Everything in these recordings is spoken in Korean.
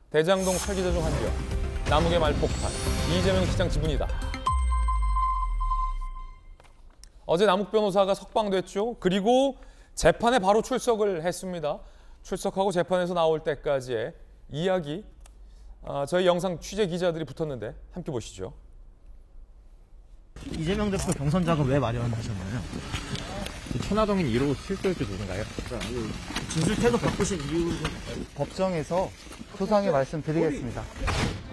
대장동 설계자중 한지역, 남욱의 말폭탄, 이재명 시장 지분이다. 어제 남욱 변호사가 석방됐죠. 그리고 재판에 바로 출석을 했습니다. 출석하고 재판에서 나올 때까지의 이야기, 저희 영상 취재 기자들이 붙었는데 함께 보시죠. 이재명 대표 경선 자금 왜 마련하셨나요? 천화동인 1호 실소유주 누군가요? 진술태도 바꾸신 이유 좀 법정에서 소상히 말씀드리겠습니다.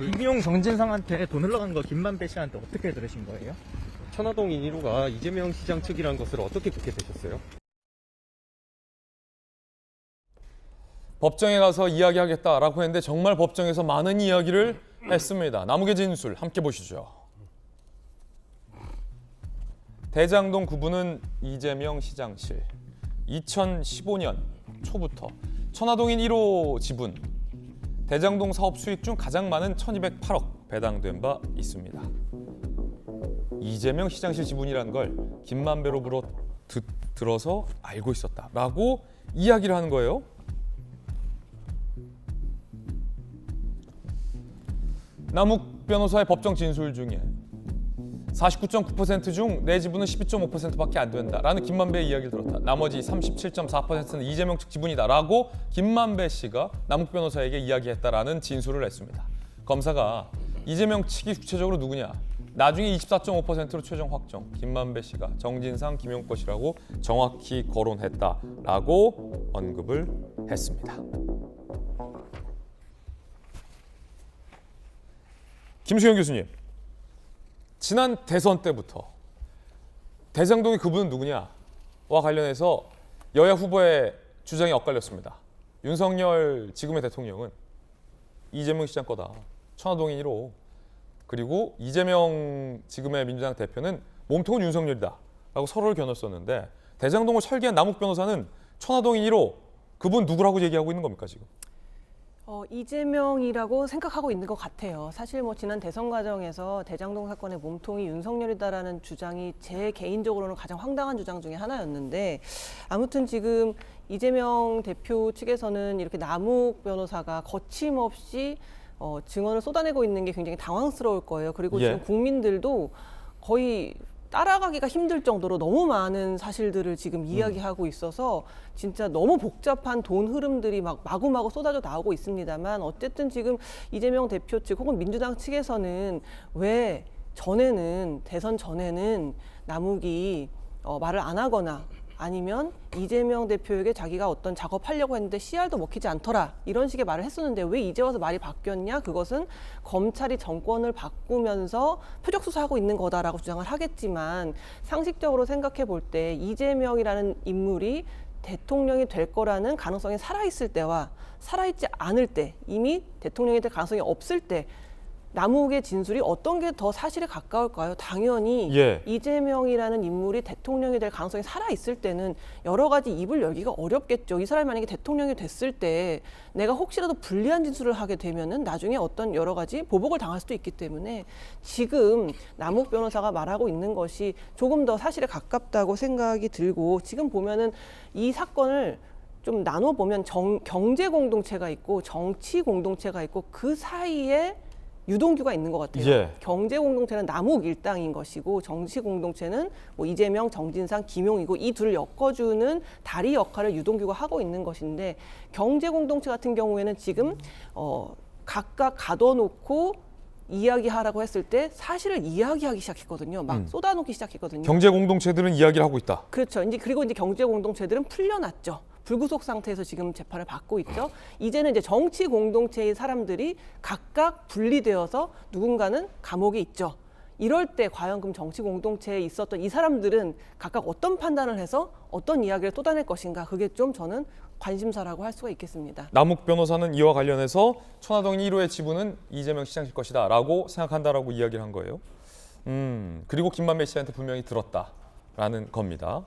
임용 정진상한테 돈 흘러간 거 김만배 씨한테 어떻게 들으신 거예요? 천화동인 1호가 이재명 시장 측이라는 것을 어떻게 듣게 되셨어요? 법정에 가서 이야기하겠다라고 했는데 정말 법정에서 많은 이야기를 했습니다. 남욱의 진술 함께 보시죠. 대장동 구분은 이재명 시장실. 2015년 초부터 천화동인 1호 지분, 대장동 사업 수익 중 가장 많은 1208억 배당된 바 있습니다. 이재명 시장실 지분이라는 걸 김만배로 들어서 알고 있었다라고 이야기를 하는 거예요. 남욱 변호사의 법정 진술 중에 49.9% 중 내 지분은 12.5%밖에 안 된다라는 김만배의 이야기를 들었다. 나머지 37.4%는 이재명 측 지분이다라고 김만배 씨가 남욱 변호사에게 이야기했다라는 진술을 했습니다. 검사가 이재명 측이 구체적으로 누구냐? 나중에 24.5%로 최종 확정. 김만배 씨가 정진상, 김용거 씨라고 정확히 거론했다라고 언급을 했습니다. 김수영 교수님, 지난 대선 때부터 대장동의 그분은 누구냐와 관련해서 여야 후보의 주장이 엇갈렸습니다. 윤석열 지금의 대통령은 이재명 시장 거다. 천화동인 1호. 그리고 이재명 지금의 민주당 대표는 몸통은 윤석열이다. 라고 서로를 겨눴었는데 대장동을 설계한 남욱 변호사는 천화동인 1호 그분 누구라고 얘기하고 있는 겁니까 지금? 이재명이라고 생각하고 있는 것 같아요. 사실 지난 대선 과정에서 대장동 사건의 몸통이 윤석열이다라는 주장이 제 개인적으로는 가장 황당한 주장 중에 하나였는데, 아무튼 지금 이재명 대표 측에서는 이렇게 남욱 변호사가 거침없이 증언을 쏟아내고 있는 게 굉장히 당황스러울 거예요. 그리고 지금 국민들도 거의 따라가기가 힘들 정도로 너무 많은 사실들을 지금 이야기하고 있어서 진짜 너무 복잡한 돈 흐름들이 마구마구 쏟아져 나오고 있습니다만, 어쨌든 지금 이재명 대표 측 혹은 민주당 측에서는 왜 대선 전에는 남욱이 말을 안 하거나 아니면 이재명 대표에게 자기가 어떤 작업하려고 했는데 CR도 먹히지 않더라 이런 식의 말을 했었는데 왜 이제 와서 말이 바뀌었냐? 그것은 검찰이 정권을 바꾸면서 표적 수사하고 있는 거다라고 주장을 하겠지만, 상식적으로 생각해 볼 때 이재명이라는 인물이 대통령이 될 거라는 가능성이 살아있을 때와 살아있지 않을 때, 이미 대통령이 될 가능성이 없을 때 남욱의 진술이 어떤 게 더 사실에 가까울까요? 당연히 이재명이라는 인물이 대통령이 될 가능성이 살아있을 때는 여러 가지 입을 열기가 어렵겠죠. 이 사람이 만약에 대통령이 됐을 때 내가 혹시라도 불리한 진술을 하게 되면은 나중에 어떤 여러 가지 보복을 당할 수도 있기 때문에 지금 남욱 변호사가 말하고 있는 것이 조금 더 사실에 가깝다고 생각이 들고, 지금 보면은 이 사건을 좀 나눠보면 경제 공동체가 있고 정치 공동체가 있고 그 사이에 유동규가 있는 것 같아요. 경제 공동체는 남욱 일당인 것이고 정치 공동체는 이재명, 정진상, 김용이고 이 둘을 엮어주는 다리 역할을 유동규가 하고 있는 것인데, 경제 공동체 같은 경우에는 지금 각각 가둬놓고 이야기하라고 했을 때 사실을 이야기하기 시작했거든요. 막 쏟아놓기 시작했거든요. 경제 공동체들은 이야기를 하고 있다. 그렇죠. 그리고 경제 공동체들은 풀려났죠. 불구속 상태에서 지금 재판을 받고 있죠. 이제는 이제 정치 공동체의 사람들이 각각 분리되어서 누군가는 감옥에 있죠. 이럴 때 과연 그럼 정치 공동체에 있었던 이 사람들은 각각 어떤 판단을 해서 어떤 이야기를 쏟아낼 것인가, 그게 좀 저는 관심사라고 할 수가 있겠습니다. 남욱 변호사는 이와 관련해서 천화동인 1호의 지분은 이재명 시장실 것이다 라고 생각한다라고 이야기를 한 거예요. 그리고 김만배 씨한테 분명히 들었다라는 겁니다.